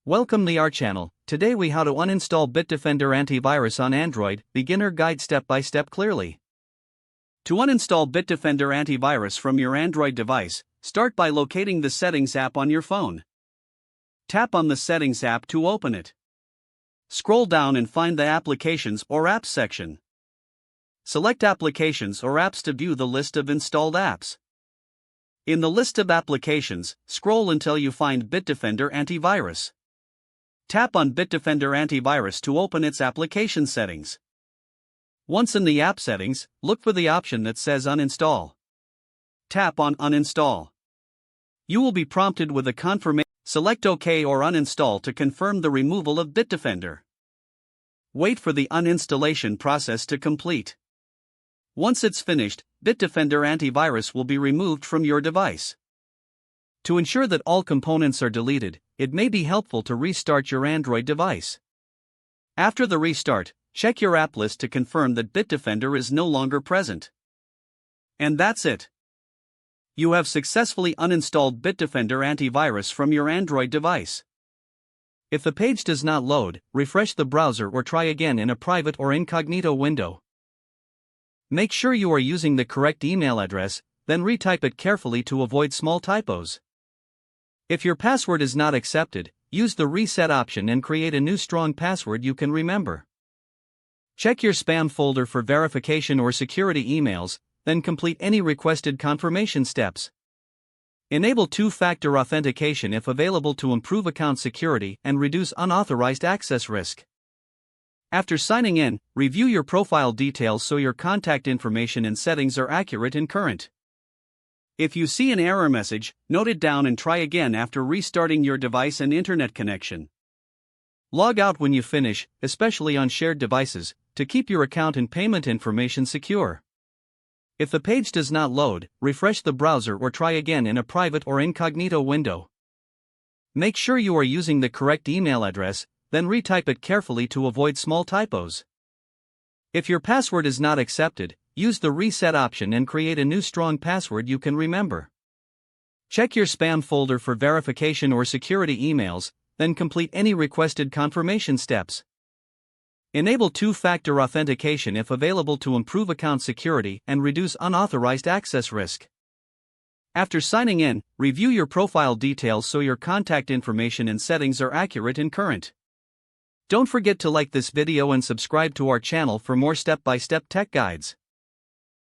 Welcome to our channel. Today we how to uninstall Bitdefender Antivirus on Android, beginner guide step by step clearly. To uninstall Bitdefender Antivirus from your Android device, start by locating the Settings app on your phone. Tap on the Settings app to open it. Scroll down and find the Applications or Apps section. Select Applications or Apps to view the list of installed apps. In the list of applications, scroll until you find Bitdefender Antivirus. Tap on Bitdefender Antivirus to open its application settings. Once in the app settings, look for the option that says Uninstall. Tap on Uninstall. You will be prompted with a confirmation. Select OK or Uninstall to confirm the removal of Bitdefender. Wait for the uninstallation process to complete. Once it's finished, Bitdefender Antivirus will be removed from your device. To ensure that all components are deleted, it may be helpful to restart your Android device. After the restart, check your app list to confirm that Bitdefender is no longer present. And that's it. You have successfully uninstalled Bitdefender Antivirus from your Android device. If the page does not load, refresh the browser or try again in a private or incognito window. Make sure you are using the correct email address, then retype it carefully to avoid small typos. If your password is not accepted, use the reset option and create a new strong password you can remember. Check your spam folder for verification or security emails, then complete any requested confirmation steps. Enable two-factor authentication if available to improve account security and reduce unauthorized access risk. After signing in, review your profile details so your contact information and settings are accurate and current. If you see an error message, note it down and try again after restarting your device and internet connection. Log out when you finish, especially on shared devices, to keep your account and payment information secure. If the page does not load, refresh the browser or try again in a private or incognito window. Make sure you are using the correct email address, then retype it carefully to avoid small typos. If your password is not accepted, use the reset option and create a new strong password you can remember. Check your spam folder for verification or security emails, then complete any requested confirmation steps. Enable two-factor authentication if available to improve account security and reduce unauthorized access risk. After signing in, review your profile details so your contact information and settings are accurate and current. Don't forget to like this video and subscribe to our channel for more step-by-step tech guides.